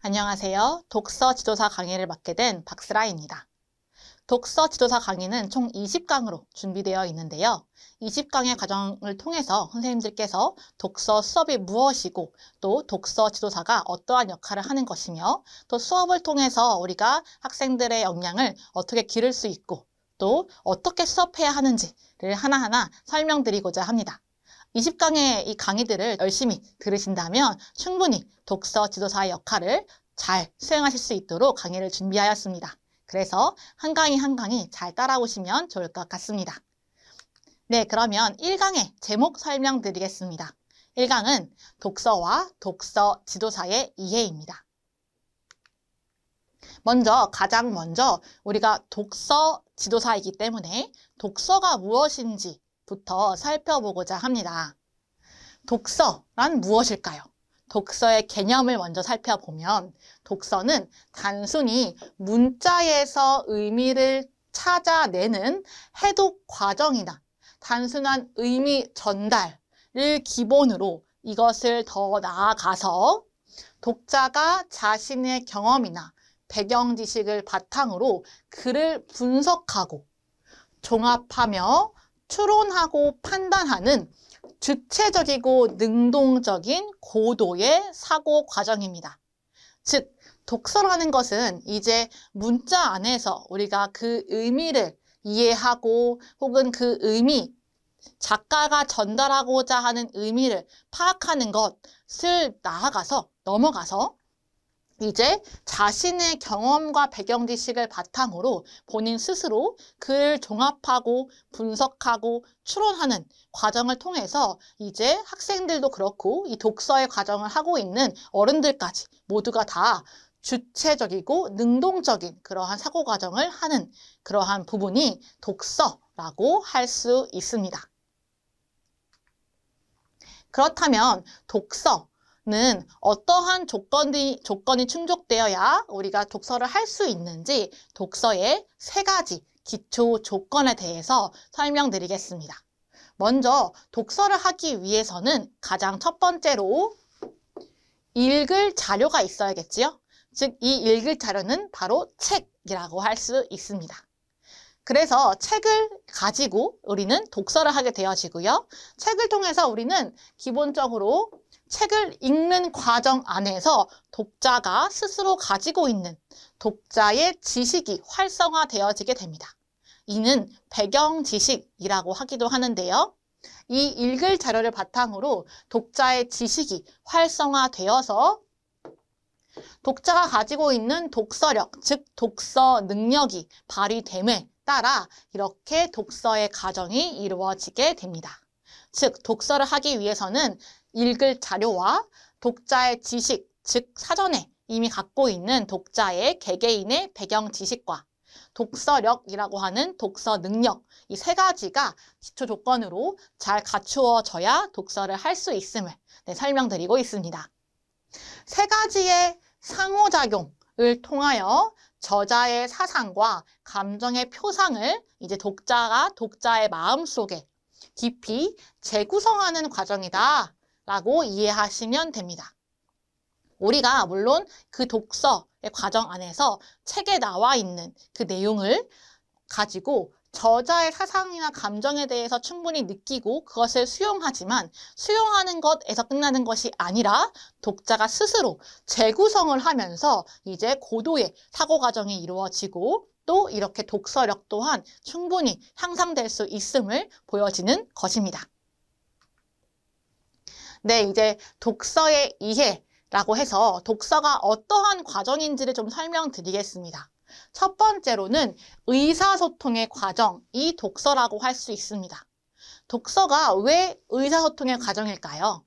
안녕하세요. 독서 지도사 강의를 맡게 된 박스라입니다. 독서 지도사 강의는 총 20강으로 준비되어 있는데요. 20강의 과정을 통해서 선생님들께서 독서 수업이 무엇이고 또 독서 지도사가 어떠한 역할을 하는 것이며 또 수업을 통해서 우리가 학생들의 역량을 어떻게 기를 수 있고 또 어떻게 수업해야 하는지를 하나하나 설명드리고자 합니다. 20강의 이 강의들을 열심히 들으신다면 충분히 독서 지도사의 역할을 잘 수행하실 수 있도록 강의를 준비하였습니다. 그래서 한 강의 한 강의 잘 따라오시면 좋을 것 같습니다. 네, 그러면 1강의 제목 설명드리겠습니다. 1강은 독서와 독서 지도사의 이해입니다. 가장 먼저 우리가 독서 지도사이기 때문에 독서가 무엇인지부터 살펴보고자 합니다. 독서란 무엇일까요? 독서의 개념을 먼저 살펴보면 독서는 단순히 문자에서 의미를 찾아내는 해독 과정이나 단순한 의미 전달을 기본으로 이것을 더 나아가서 독자가 자신의 경험이나 배경 지식을 바탕으로 글을 분석하고 종합하며 추론하고 판단하는 주체적이고 능동적인 고도의 사고 과정입니다. 즉, 독서라는 것은 이제 문자 안에서 우리가 그 의미를 이해하고 혹은 그 의미, 작가가 전달하고자 하는 의미를 파악하는 것을 넘어가서 이제 자신의 경험과 배경 지식을 바탕으로 본인 스스로 글을 종합하고 분석하고 추론하는 과정을 통해서 이제 학생들도 그렇고 이 독서의 과정을 하고 있는 어른들까지 모두가 다 주체적이고 능동적인 그러한 사고 과정을 하는 그러한 부분이 독서라고 할 수 있습니다. 그렇다면 독서는 어떠한 조건이 충족되어야 우리가 독서를 할 수 있는지 독서의 3가지 기초 조건에 대해서 설명드리겠습니다. 먼저 독서를 하기 위해서는 가장 첫 번째로 읽을 자료가 있어야겠지요. 즉, 이 읽을 자료는 바로 책이라고 할 수 있습니다. 그래서 책을 가지고 우리는 독서를 하게 되어지고요. 책을 통해서 우리는 기본적으로 책을 읽는 과정 안에서 독자가 스스로 가지고 있는 독자의 지식이 활성화되어지게 됩니다. 이는 배경 지식이라고 하기도 하는데요. 이 읽을 자료를 바탕으로 독자의 지식이 활성화되어서 독자가 가지고 있는 독서력, 즉 독서 능력이 발휘됨에 따라 이렇게 독서의 과정이 이루어지게 됩니다. 즉, 독서를 하기 위해서는 읽을 자료와 독자의 지식, 즉 사전에 이미 갖고 있는 독자의 개개인의 배경 지식과 독서력이라고 하는 독서 능력, 이 3가지가 기초 조건으로 잘 갖추어져야 독서를 할 수 있음을 설명드리고 있습니다. 3가지의 상호작용을 통하여 저자의 사상과 감정의 표상을 이제 독자가 독자의 마음속에 깊이 재구성하는 과정이다 라고 이해하시면 됩니다. 우리가 물론 그 독서의 과정 안에서 책에 나와 있는 그 내용을 가지고 저자의 사상이나 감정에 대해서 충분히 느끼고 그것을 수용하지만 수용하는 것에서 끝나는 것이 아니라 독자가 스스로 재구성을 하면서 이제 고도의 사고 과정이 이루어지고 또 이렇게 독서력 또한 충분히 향상될 수 있음을 보여지는 것입니다. 네, 이제 독서의 이해라고 해서 독서가 어떠한 과정인지를 좀 설명드리겠습니다. 첫 번째로는 의사소통의 과정이 독서라고 할 수 있습니다. 독서가 왜 의사소통의 과정일까요?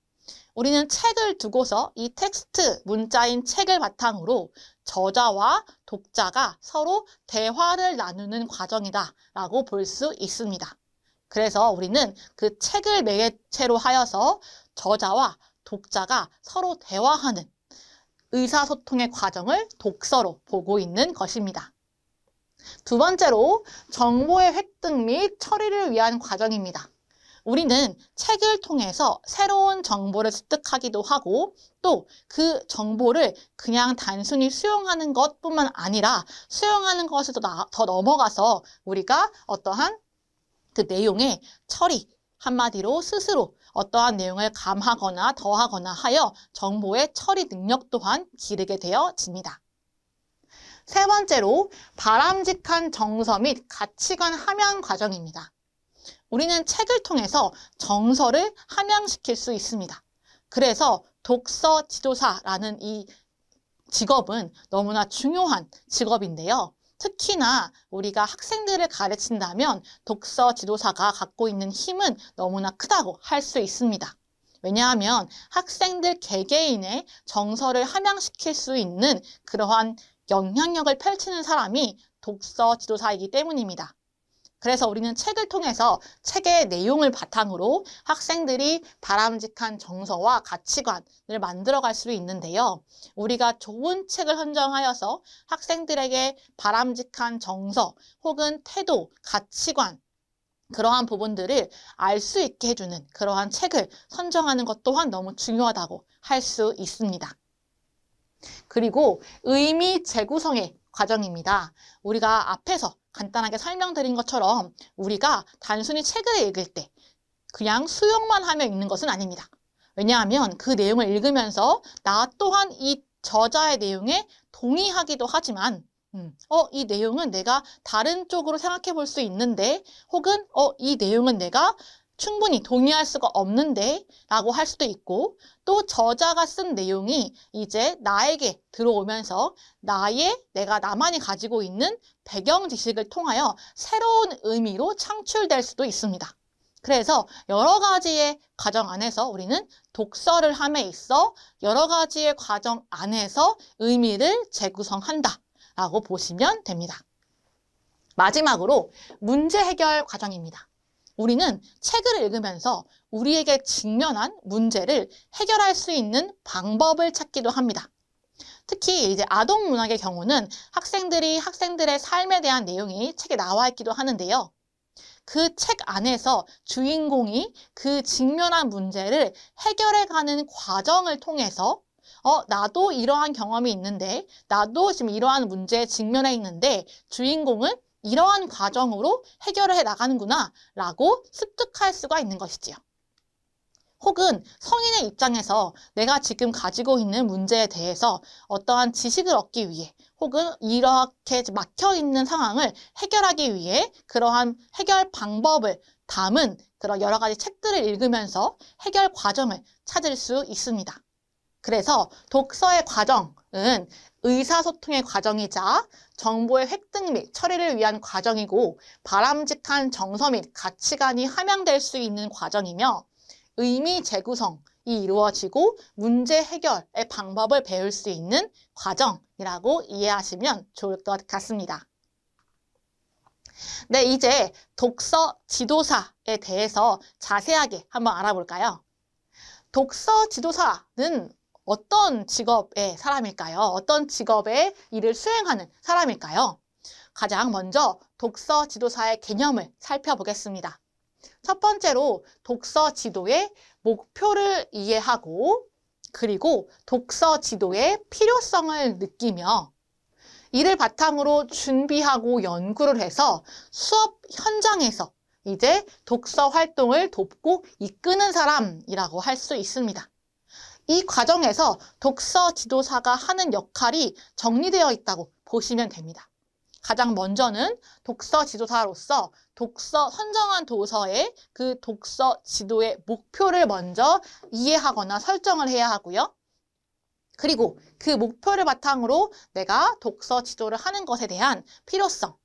우리는 책을 두고서 이 텍스트, 문자인 책을 바탕으로 저자와 독자가 서로 대화를 나누는 과정이다 라고 볼 수 있습니다. 그래서 우리는 그 책을 매개체로 하여서 저자와 독자가 서로 대화하는 의사소통의 과정을 독서로 보고 있는 것입니다. 두 번째로 정보의 획득 및 처리를 위한 과정입니다. 우리는 책을 통해서 새로운 정보를 습득하기도 하고 또 그 정보를 그냥 단순히 수용하는 것뿐만 아니라 수용하는 것을 더 넘어가서 우리가 어떠한 그 내용의 처리, 한마디로 스스로 어떠한 내용을 감하거나 더하거나 하여 정보의 처리 능력 또한 기르게 되어집니다. 세 번째로 바람직한 정서 및 가치관 함양 과정입니다. 우리는 책을 통해서 정서를 함양시킬 수 있습니다. 그래서 독서 지도사라는 이 직업은 너무나 중요한 직업인데요. 특히나 우리가 학생들을 가르친다면 독서 지도사가 갖고 있는 힘은 너무나 크다고 할 수 있습니다. 왜냐하면 학생들 개개인의 정서를 함양시킬 수 있는 그러한 영향력을 펼치는 사람이 독서 지도사이기 때문입니다. 그래서 우리는 책을 통해서 책의 내용을 바탕으로 학생들이 바람직한 정서와 가치관을 만들어갈 수 있는데요. 우리가 좋은 책을 선정하여서 학생들에게 바람직한 정서 혹은 태도, 가치관 그러한 부분들을 알 수 있게 해주는 그러한 책을 선정하는 것 또한 너무 중요하다고 할 수 있습니다. 그리고 의미 재구성의 과정입니다. 우리가 앞에서 간단하게 설명드린 것처럼 우리가 단순히 책을 읽을 때 그냥 수용만 하며 읽는 것은 아닙니다. 왜냐하면 그 내용을 읽으면서 나 또한 이 저자의 내용에 동의하기도 하지만 이 내용은 내가 다른 쪽으로 생각해 볼 수 있는데 혹은 이 내용은 내가 충분히 동의할 수가 없는데 라고 할 수도 있고 또 저자가 쓴 내용이 이제 나에게 들어오면서 내가 나만이 가지고 있는 배경 지식을 통하여 새로운 의미로 창출될 수도 있습니다. 그래서 여러 가지의 과정 안에서 우리는 독서를 함에 있어 여러 가지의 과정 안에서 의미를 재구성한다 라고 보시면 됩니다. 마지막으로 문제 해결 과정입니다. 우리는 책을 읽으면서 우리에게 직면한 문제를 해결할 수 있는 방법을 찾기도 합니다. 특히 이제 아동 문학의 경우는 학생들의 삶에 대한 내용이 책에 나와 있기도 하는데요. 그 책 안에서 주인공이 그 직면한 문제를 해결해가는 과정을 통해서 나도 이러한 경험이 있는데 나도 지금 이러한 문제에 직면해 있는데 주인공은 이러한 과정으로 해결을 해 나가는구나 라고 습득할 수가 있는 것이지요. 혹은 성인의 입장에서 내가 지금 가지고 있는 문제에 대해서 어떠한 지식을 얻기 위해 혹은 이렇게 막혀있는 상황을 해결하기 위해 그러한 해결 방법을 담은 그런 여러 가지 책들을 읽으면서 해결 과정을 찾을 수 있습니다. 그래서 독서의 과정은 의사소통의 과정이자 정보의 획득 및 처리를 위한 과정이고 바람직한 정서 및 가치관이 함양될 수 있는 과정이며 의미 재구성이 이루어지고 문제 해결의 방법을 배울 수 있는 과정이라고 이해하시면 좋을 것 같습니다. 네, 이제 독서 지도사에 대해서 자세하게 한번 알아볼까요? 독서 지도사는 어떤 직업의 사람일까요? 어떤 직업의 일을 수행하는 사람일까요? 가장 먼저 독서 지도사의 개념을 살펴보겠습니다. 첫 번째로 독서 지도의 목표를 이해하고 그리고 독서 지도의 필요성을 느끼며 이를 바탕으로 준비하고 연구를 해서 수업 현장에서 이제 독서 활동을 돕고 이끄는 사람이라고 할 수 있습니다. 이 과정에서 독서 지도사가 하는 역할이 정리되어 있다고 보시면 됩니다. 가장 먼저는 독서 지도사로서 선정한 도서의 그 독서 지도의 목표를 먼저 이해하거나 설정을 해야 하고요. 그리고 그 목표를 바탕으로 내가 독서 지도를 하는 것에 대한 필요성,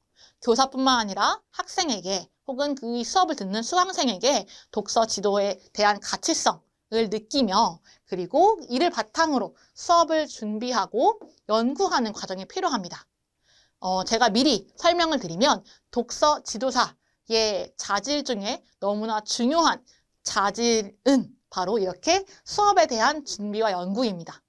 교사뿐만 아니라 학생에게 혹은 그 수업을 듣는 수강생에게 독서 지도에 대한 가치성을 느끼며 그리고 이를 바탕으로 수업을 준비하고 연구하는 과정이 필요합니다. 제가 미리 설명을 드리면 독서 지도사의 자질 중에 너무나 중요한 자질은 바로 이렇게 수업에 대한 준비와 연구입니다.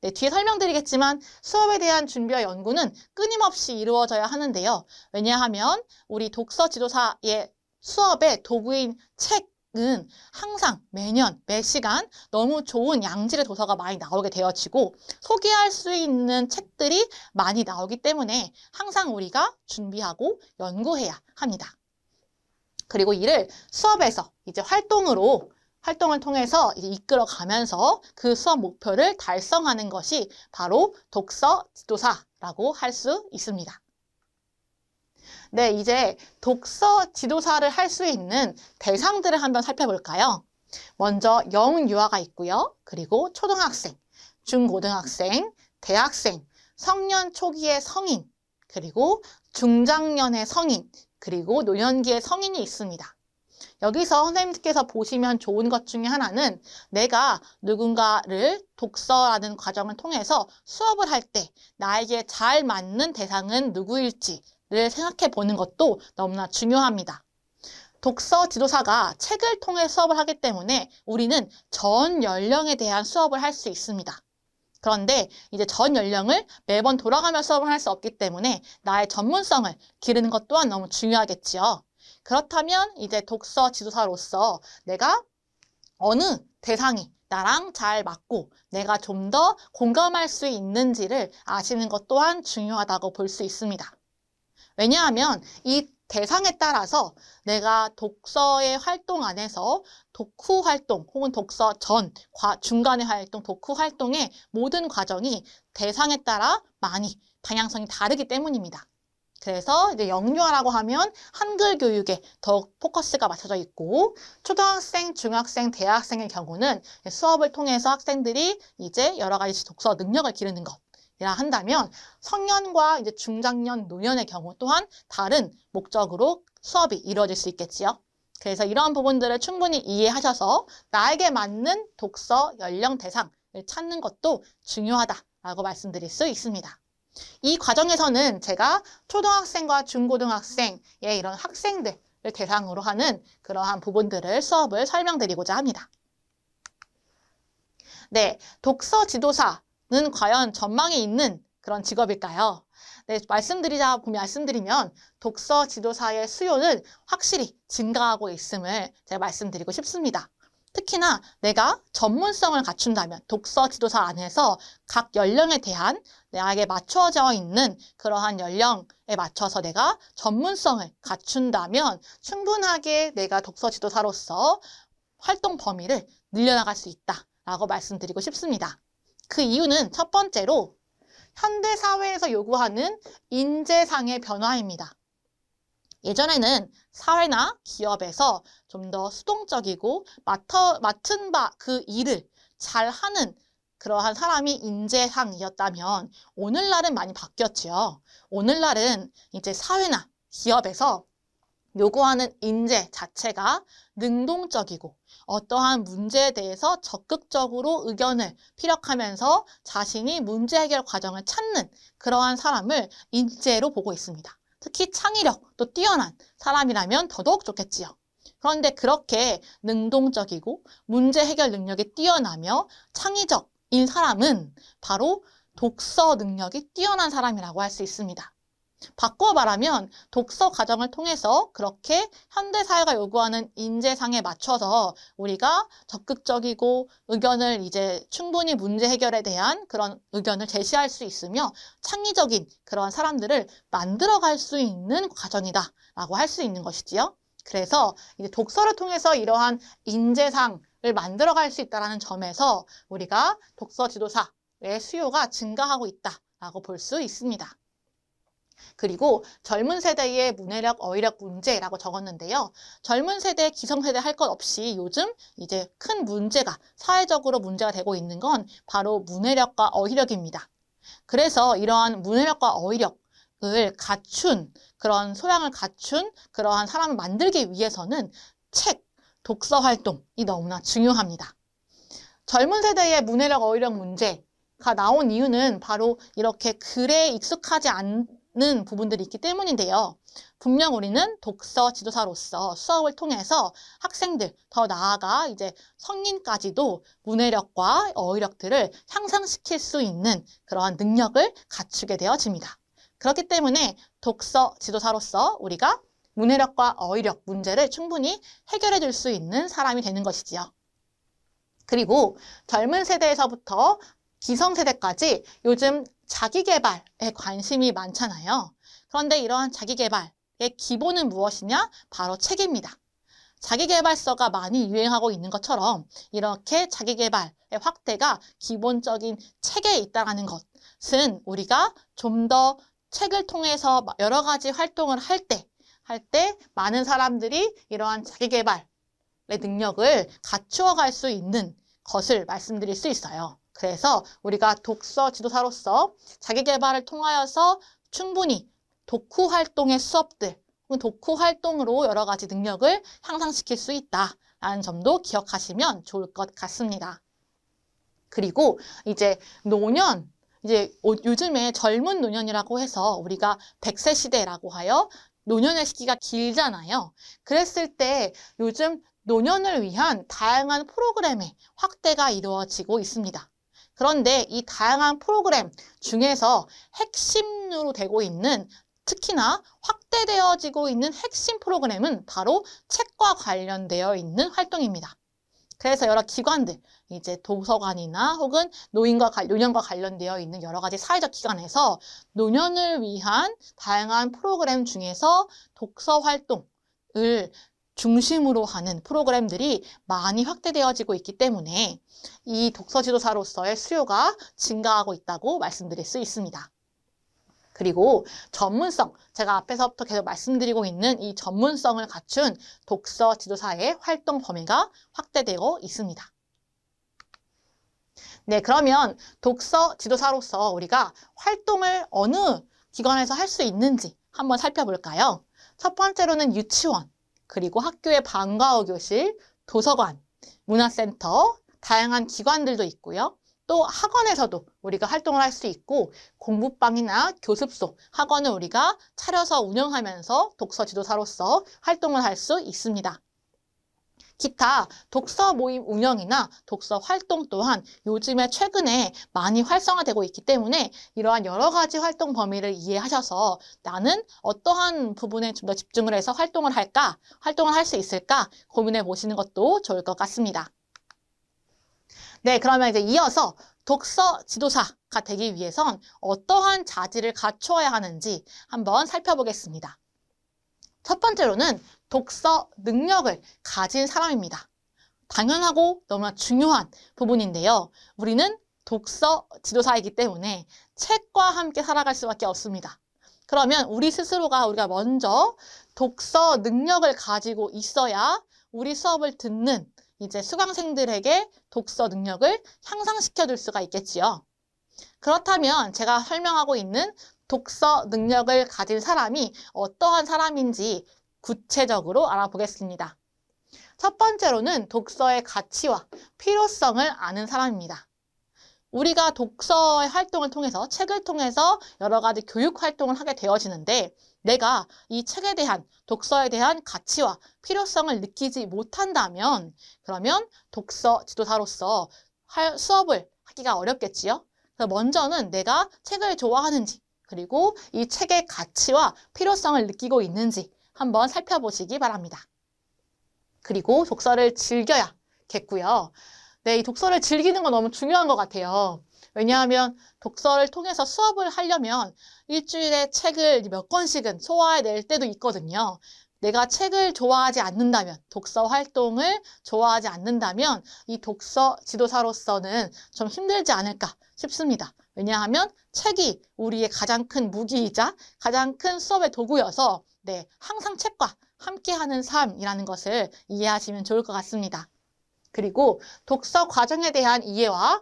네, 뒤에 설명드리겠지만 수업에 대한 준비와 연구는 끊임없이 이루어져야 하는데요. 왜냐하면 우리 독서 지도사의 수업의 도구인 책은 책은 항상 매년 매 시간 너무 좋은 양질의 도서가 많이 나오게 되어지고 소개할 수 있는 책들이 많이 나오기 때문에 항상 우리가 준비하고 연구해야 합니다. 그리고 이를 수업에서 이제 활동을 통해서 이제 이끌어가면서 그 수업 목표를 달성하는 것이 바로 독서 지도사라고 할 수 있습니다. 네, 이제 독서 지도사를 할 수 있는 대상들을 한번 살펴볼까요? 먼저 영유아가 있고요. 그리고 초등학생, 중고등학생, 대학생, 성년 초기의 성인, 그리고 중장년의 성인, 그리고 노년기의 성인이 있습니다. 여기서 선생님께서 보시면 좋은 것 중에 하나는 내가 누군가를 독서라는 과정을 통해서 수업을 할 때 나에게 잘 맞는 대상은 누구일지를 생각해 보는 것도 너무나 중요합니다. 독서 지도사가 책을 통해 수업을 하기 때문에 우리는 전 연령에 대한 수업을 할 수 있습니다. 그런데 이제 전 연령을 매번 돌아가며 수업을 할 수 없기 때문에 나의 전문성을 기르는 것 또한 너무 중요하겠지요. 그렇다면 이제 독서 지도사로서 내가 어느 대상이 나랑 잘 맞고 내가 좀 더 공감할 수 있는지를 아시는 것 또한 중요하다고 볼 수 있습니다. 왜냐하면 이 대상에 따라서 내가 독서의 활동 안에서 독후 활동 혹은 독서 전, 중간의 활동, 독후 활동의 모든 과정이 대상에 따라 많이 방향성이 다르기 때문입니다. 그래서 이제 영유아라고 하면 한글 교육에 더욱 포커스가 맞춰져 있고 초등학생, 중학생, 대학생의 경우는 수업을 통해서 학생들이 이제 여러 가지 독서 능력을 기르는 것이라 한다면 성년과 이제 중장년, 노년의 경우 또한 다른 목적으로 수업이 이루어질 수 있겠지요. 그래서 이러한 부분들을 충분히 이해하셔서 나에게 맞는 독서 연령 대상을 찾는 것도 중요하다라고 말씀드릴 수 있습니다. 이 과정에서는 제가 초등학생과 중고등학생의 이런 학생들을 대상으로 하는 그러한 부분들을 수업을 설명드리고자 합니다. 네, 독서 지도사는 과연 전망이 있는 그런 직업일까요? 네, 말씀드리면 독서 지도사의 수요는 확실히 증가하고 있음을 제가 말씀드리고 싶습니다. 특히나 내가 전문성을 갖춘다면 독서 지도사 안에서 각 연령에 대한 나에게 맞춰져 있는 그러한 연령에 맞춰서 내가 전문성을 갖춘다면 충분하게 내가 독서 지도사로서 활동 범위를 늘려나갈 수 있다라고 말씀드리고 싶습니다. 그 이유는 첫 번째로 현대 사회에서 요구하는 인재상의 변화입니다. 예전에는 사회나 기업에서 좀 더 수동적이고 맡은 바 그 일을 잘하는 그러한 사람이 인재상이었다면 오늘날은 많이 바뀌었지요. 오늘날은 이제 사회나 기업에서 요구하는 인재 자체가 능동적이고 어떠한 문제에 대해서 적극적으로 의견을 피력하면서 자신이 문제 해결 과정을 찾는 그러한 사람을 인재로 보고 있습니다. 특히 창의력도 뛰어난 사람이라면 더더욱 좋겠지요. 그런데 그렇게 능동적이고 문제 해결 능력이 뛰어나며 창의적인 사람은 바로 독서 능력이 뛰어난 사람이라고 할 수 있습니다. 바꿔 말하면 독서 과정을 통해서 그렇게 현대사회가 요구하는 인재상에 맞춰서 우리가 적극적이고 의견을 이제 충분히 문제 해결에 대한 그런 의견을 제시할 수 있으며 창의적인 그런 사람들을 만들어갈 수 있는 과정이다라고 할 수 있는 것이지요. 그래서 이제 독서를 통해서 이러한 인재상을 만들어갈 수 있다는 점에서 우리가 독서 지도사의 수요가 증가하고 있다라고 볼 수 있습니다. 그리고 젊은 세대의 문해력, 어휘력 문제라고 적었는데요. 젊은 세대, 기성세대 할 것 없이 요즘 이제 큰 문제가, 사회적으로 문제가 되고 있는 건 바로 문해력과 어휘력입니다. 그래서 이러한 문해력과 어휘력을 갖춘, 그런 소양을 갖춘 그러한 사람을 만들기 위해서는 책, 독서 활동이 너무나 중요합니다. 젊은 세대의 문해력, 어휘력 문제가 나온 이유는 바로 이렇게 글에 익숙하지 않는 부분들이 있기 때문인데요. 분명 우리는 독서 지도사로서 수업을 통해서 학생들, 더 나아가 이제 성인까지도 문해력과 어휘력들을 향상시킬 수 있는 그러한 능력을 갖추게 되어집니다. 그렇기 때문에 독서 지도사로서 우리가 문해력과 어휘력 문제를 충분히 해결해 줄 수 있는 사람이 되는 것이지요. 그리고 젊은 세대에서부터 기성세대까지 요즘 자기계발에 관심이 많잖아요. 그런데 이러한 자기계발의 기본은 무엇이냐? 바로 책입니다. 자기계발서가 많이 유행하고 있는 것처럼 이렇게 자기계발의 확대가 기본적인 책에 있다는 것은 우리가 좀 더 책을 통해서 여러 가지 활동을 할 때 많은 사람들이 이러한 자기계발의 능력을 갖추어 갈 수 있는 것을 말씀드릴 수 있어요. 그래서 우리가 독서 지도사로서 자기계발을 통하여서 충분히 독후 활동의 수업들, 독후 활동으로 여러 가지 능력을 향상시킬 수 있다라는 점도 기억하시면 좋을 것 같습니다. 그리고 이제 노년, 요즘에 젊은 노년이라고 해서 우리가 100세 시대라고 하여 노년의 시기가 길잖아요. 그랬을 때 요즘 노년을 위한 다양한 프로그램의 확대가 이루어지고 있습니다. 그런데 이 다양한 프로그램 중에서 핵심으로 되고 있는, 특히나 확대되어지고 있는 핵심 프로그램은 바로 책과 관련되어 있는 활동입니다. 그래서 여러 기관들, 이제 도서관이나 혹은 노년과 관련되어 있는 여러 가지 사회적 기관에서 노년을 위한 다양한 프로그램 중에서 독서 활동을 중심으로 하는 프로그램들이 많이 확대되어지고 있기 때문에 이 독서 지도사로서의 수요가 증가하고 있다고 말씀드릴 수 있습니다. 그리고 전문성, 제가 앞에서부터 계속 말씀드리고 있는 이 전문성을 갖춘 독서 지도사의 활동 범위가 확대되고 있습니다. 네, 그러면 독서 지도사로서 우리가 활동을 어느 기관에서 할 수 있는지 한번 살펴볼까요? 첫 번째로는 유치원, 그리고 학교의 방과후 교실, 도서관, 문화센터, 다양한 기관들도 있고요. 또 학원에서도 우리가 활동을 할 수 있고 공부방이나 교습소, 학원을 우리가 차려서 운영하면서 독서 지도사로서 활동을 할 수 있습니다. 기타 독서 모임 운영이나 독서 활동 또한 요즘에 최근에 많이 활성화되고 있기 때문에 이러한 여러 가지 활동 범위를 이해하셔서 나는 어떠한 부분에 좀 더 집중을 해서 활동을 할 수 있을까 고민해 보시는 것도 좋을 것 같습니다. 네, 그러면 이제 이어서 독서 지도사가 되기 위해선 어떠한 자질을 갖추어야 하는지 한번 살펴보겠습니다. 첫 번째로는 독서 능력을 가진 사람입니다. 당연하고 너무나 중요한 부분인데요. 우리는 독서 지도사이기 때문에 책과 함께 살아갈 수밖에 없습니다. 그러면 우리가 먼저 독서 능력을 가지고 있어야 우리 수업을 듣는 이제 수강생들에게 독서 능력을 향상시켜 줄 수가 있겠지요. 그렇다면 제가 설명하고 있는 독서 능력을 가진 사람이 어떠한 사람인지 구체적으로 알아보겠습니다. 첫 번째로는 독서의 가치와 필요성을 아는 사람입니다. 우리가 독서의 활동을 통해서, 책을 통해서 여러 가지 교육 활동을 하게 되어지는데 내가 이 책에 대한, 독서에 대한 가치와 필요성을 느끼지 못한다면 그러면 독서 지도사로서 수업을 하기가 어렵겠지요. 그래서 먼저는 내가 책을 좋아하는지 그리고 이 책의 가치와 필요성을 느끼고 있는지 한번 살펴보시기 바랍니다. 그리고 독서를 즐겨야겠고요. 네, 이 독서를 즐기는 건 너무 중요한 것 같아요. 왜냐하면 독서를 통해서 수업을 하려면 일주일에 책을 몇 권씩은 소화해낼 때도 있거든요. 내가 책을 좋아하지 않는다면, 독서 활동을 좋아하지 않는다면 이 독서 지도사로서는 좀 힘들지 않을까 싶습니다. 왜냐하면 책이 우리의 가장 큰 무기이자 가장 큰 수업의 도구여서 네, 항상 책과 함께하는 삶이라는 것을 이해하시면 좋을 것 같습니다. 그리고 독서 과정에 대한 이해와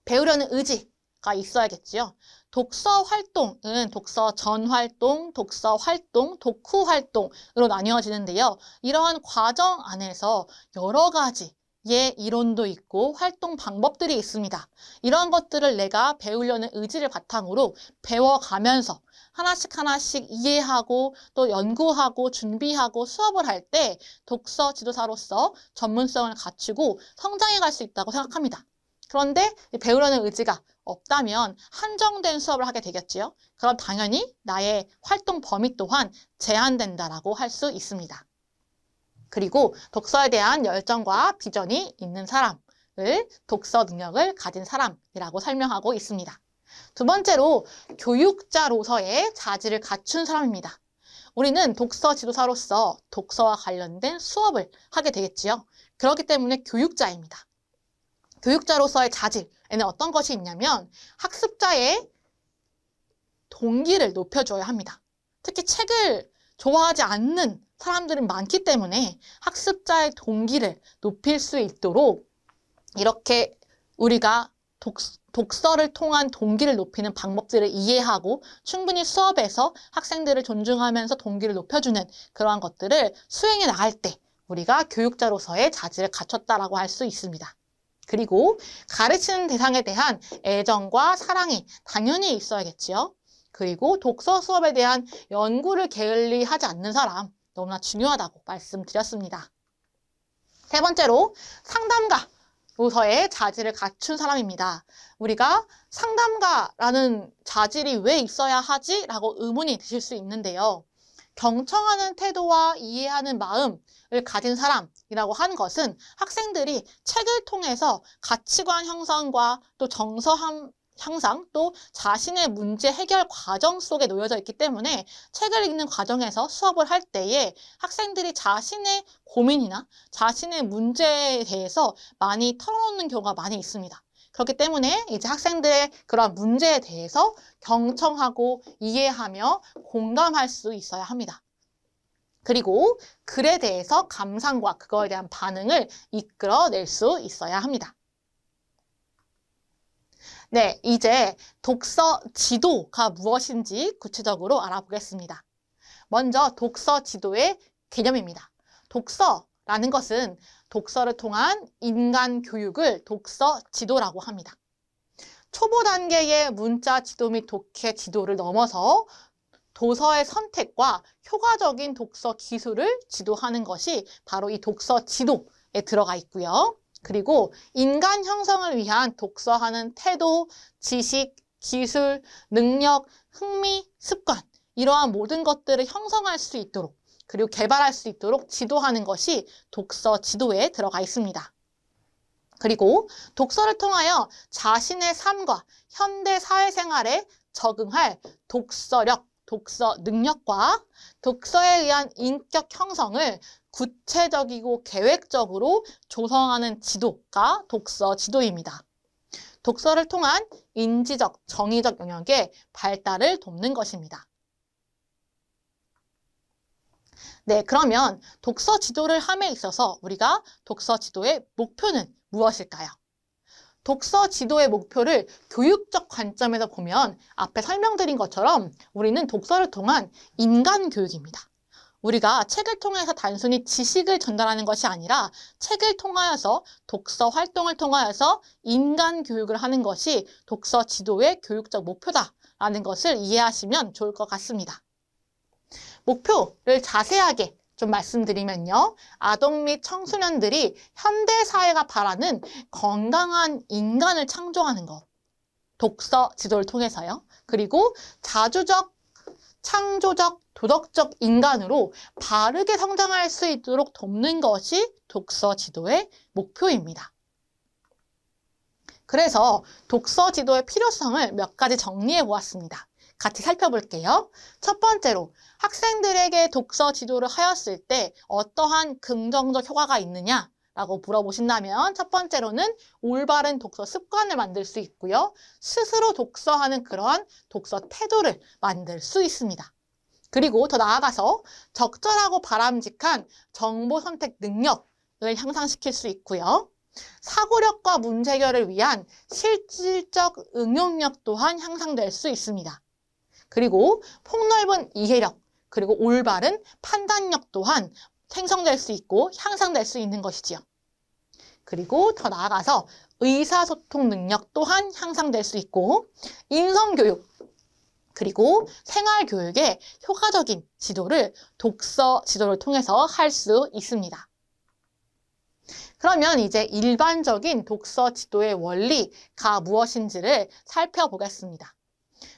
배우려는 의지가 있어야겠지요. 독서 활동은 독서 전 활동, 독서 활동, 독후 활동으로 나뉘어지는데요. 이러한 과정 안에서 여러 가지의 이론도 있고 활동 방법들이 있습니다. 이런 것들을 내가 배우려는 의지를 바탕으로 배워가면서 하나씩 이해하고 또 연구하고 준비하고 수업을 할 때 독서 지도사로서 전문성을 갖추고 성장해 갈 수 있다고 생각합니다. 그런데 배우려는 의지가 없다면 한정된 수업을 하게 되겠지요. 그럼 당연히 나의 활동 범위 또한 제한된다라고 할 수 있습니다. 그리고 독서에 대한 열정과 비전이 있는 사람을 독서 능력을 가진 사람이라고 설명하고 있습니다. 두 번째로 교육자로서의 자질을 갖춘 사람입니다. 우리는 독서 지도사로서 독서와 관련된 수업을 하게 되겠지요. 그렇기 때문에 교육자입니다. 교육자로서의 자질에는 어떤 것이 있냐면 학습자의 동기를 높여줘야 합니다. 특히 책을 좋아하지 않는 사람들은 많기 때문에 학습자의 동기를 높일 수 있도록 이렇게 우리가 독서를 통한 동기를 높이는 방법들을 이해하고 충분히 수업에서 학생들을 존중하면서 동기를 높여주는 그러한 것들을 수행해 나갈 때 우리가 교육자로서의 자질을 갖췄다라고 할 수 있습니다. 그리고 가르치는 대상에 대한 애정과 사랑이 당연히 있어야겠지요. 그리고 독서 수업에 대한 연구를 게을리하지 않는 사람 너무나 중요하다고 말씀드렸습니다. 세 번째로 상담가로서의 자질을 갖춘 사람입니다. 우리가 상담가라는 자질이 왜 있어야 하지? 라고 의문이 드실 수 있는데요. 경청하는 태도와 이해하는 마음을 가진 사람이라고 하는 것은 학생들이 책을 통해서 가치관 형성과 또 정서 향상, 또 자신의 문제 해결 과정 속에 놓여져 있기 때문에 책을 읽는 과정에서 수업을 할 때에 학생들이 자신의 고민이나 자신의 문제에 대해서 많이 털어놓는 경우가 많이 있습니다. 그렇기 때문에 이제 학생들의 그런 문제에 대해서 경청하고 이해하며 공감할 수 있어야 합니다. 그리고 글에 대해서 감상과 그거에 대한 반응을 이끌어낼 수 있어야 합니다. 네, 이제 독서 지도가 무엇인지 구체적으로 알아보겠습니다. 먼저 독서 지도의 개념입니다. 독서라는 것은 독서를 통한 인간 교육을 독서 지도라고 합니다. 초보 단계의 문자 지도 및 독해 지도를 넘어서 도서의 선택과 효과적인 독서 기술을 지도하는 것이 바로 이 독서 지도에 들어가 있고요. 그리고 인간 형성을 위한 독서하는 태도, 지식, 기술, 능력, 흥미, 습관 이러한 모든 것들을 형성할 수 있도록 그리고 개발할 수 있도록 지도하는 것이 독서 지도에 들어가 있습니다. 그리고 독서를 통하여 자신의 삶과 현대 사회생활에 적응할 독서력, 독서 능력과 독서에 의한 인격 형성을 구체적이고 계획적으로 조성하는 지도가 독서 지도입니다. 독서를 통한 인지적, 정의적 영역의 발달을 돕는 것입니다. 네, 그러면 독서 지도를 함에 있어서 우리가 독서 지도의 목표는 무엇일까요? 독서 지도의 목표를 교육적 관점에서 보면 앞에 설명드린 것처럼 우리는 독서를 통한 인간 교육입니다. 우리가 책을 통해서 단순히 지식을 전달하는 것이 아니라 책을 통하여서 독서 활동을 통하여서 인간 교육을 하는 것이 독서 지도의 교육적 목표다라는 것을 이해하시면 좋을 것 같습니다. 목표를 자세하게 좀 말씀드리면요. 아동 및 청소년들이 현대사회가 바라는 건강한 인간을 창조하는 것. 독서 지도를 통해서요. 그리고 자주적, 창조적, 도덕적 인간으로 바르게 성장할 수 있도록 돕는 것이 독서 지도의 목표입니다. 그래서 독서 지도의 필요성을 몇 가지 정리해 보았습니다. 같이 살펴볼게요. 첫 번째로 학생들에게 독서 지도를 하였을 때 어떠한 긍정적 효과가 있느냐라고 물어보신다면 첫 번째로는 올바른 독서 습관을 만들 수 있고요. 스스로 독서하는 그러한 독서 태도를 만들 수 있습니다. 그리고 더 나아가서 적절하고 바람직한 정보 선택 능력을 향상시킬 수 있고요. 사고력과 문제 해결을 위한 실질적 응용력 또한 향상될 수 있습니다. 그리고 폭넓은 이해력, 그리고 올바른 판단력 또한 생성될 수 있고 향상될 수 있는 것이지요. 그리고 더 나아가서 의사소통 능력 또한 향상될 수 있고 인성교육, 그리고 생활교육의 효과적인 지도를 독서 지도를 통해서 할 수 있습니다. 그러면 이제 일반적인 독서 지도의 원리가 무엇인지를 살펴보겠습니다.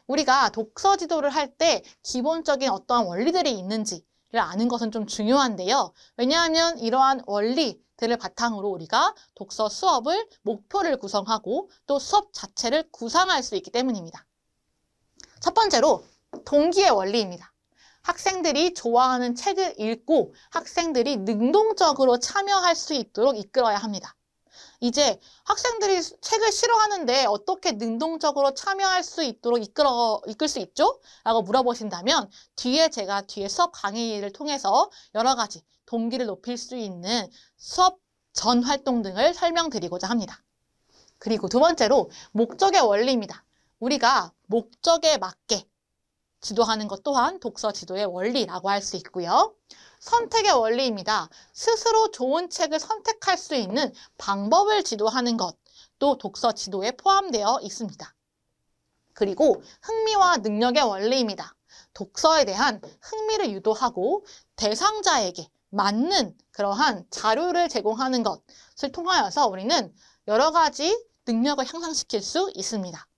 우리가 독서 지도를 할 때 기본적인 어떠한 원리들이 있는지를 아는 것은 좀 중요한데요. 왜냐하면 이러한 원리들을 바탕으로 우리가 독서 수업을 목표를 구성하고 또 수업 자체를 구상할 수 있기 때문입니다. 첫 번째로 동기의 원리입니다. 학생들이 좋아하는 책을 읽고 학생들이 능동적으로 참여할 수 있도록 이끌어야 합니다. 이제 학생들이 책을 싫어하는데 어떻게 능동적으로 참여할 수 있도록 이끌 수 있죠? 라고 물어보신다면 제가 뒤에 수업 강의를 통해서 여러 가지 동기를 높일 수 있는 수업 전 활동 등을 설명드리고자 합니다. 그리고 두 번째로 목적의 원리입니다. 우리가 목적에 맞게 지도하는 것 또한 독서 지도의 원리라고 할 수 있고요. 선택의 원리입니다. 스스로 좋은 책을 선택할 수 있는 방법을 지도하는 것도 독서 지도에 포함되어 있습니다. 그리고 흥미와 능력의 원리입니다. 독서에 대한 흥미를 유도하고 대상자에게 맞는 그러한 자료를 제공하는 것을 통하여서 우리는 여러 가지 능력을 향상시킬 수 있습니다.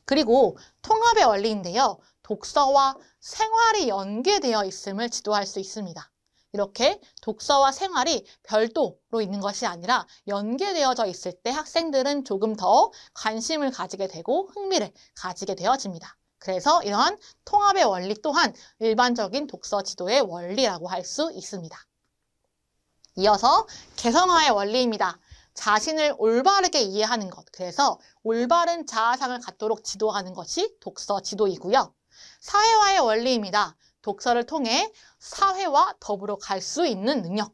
그리고 통합의 원리인데요. 독서와 생활이 연계되어 있음을 지도할 수 있습니다. 이렇게 독서와 생활이 별도로 있는 것이 아니라 연계되어져 있을 때 학생들은 조금 더 관심을 가지게 되고 흥미를 가지게 되어집니다. 그래서 이러한 통합의 원리 또한 일반적인 독서 지도의 원리라고 할 수 있습니다. 이어서 개성화의 원리입니다. 자신을 올바르게 이해하는 것, 그래서 올바른 자아상을 갖도록 지도하는 것이 독서 지도이고요. 사회화의 원리입니다. 독서를 통해 사회와 더불어 갈 수 있는 능력,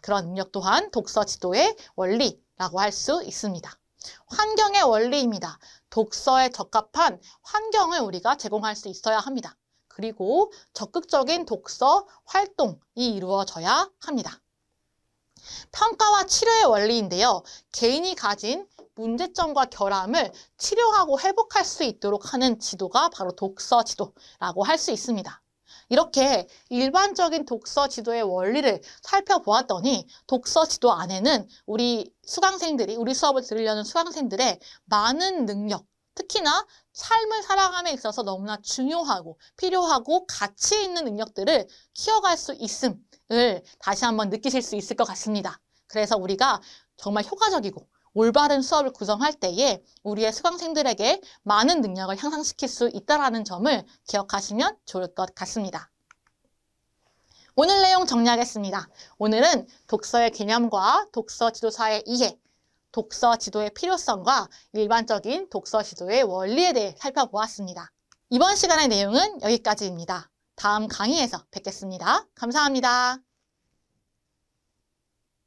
그런 능력 또한 독서 지도의 원리라고 할 수 있습니다. 환경의 원리입니다. 독서에 적합한 환경을 우리가 제공할 수 있어야 합니다. 그리고 적극적인 독서 활동이 이루어져야 합니다. 평가와 치료의 원리인데요. 개인이 가진 문제점과 결함을 치료하고 회복할 수 있도록 하는 지도가 바로 독서 지도라고 할 수 있습니다. 이렇게 일반적인 독서 지도의 원리를 살펴보았더니 독서 지도 안에는 우리 수업을 들으려는 수강생들의 많은 능력, 특히나 삶을 살아감에 있어서 너무나 중요하고 필요하고 가치 있는 능력들을 키워갈 수 있음을 다시 한번 느끼실 수 있을 것 같습니다. 그래서 우리가 정말 효과적이고 올바른 수업을 구성할 때에 우리의 수강생들에게 많은 능력을 향상시킬 수 있다는 점을 기억하시면 좋을 것 같습니다. 오늘 내용 정리하겠습니다. 오늘은 독서의 개념과 독서 지도사의 이해, 독서 지도의 필요성과 일반적인 독서 지도의 원리에 대해 살펴보았습니다. 이번 시간의 내용은 여기까지입니다. 다음 강의에서 뵙겠습니다. 감사합니다.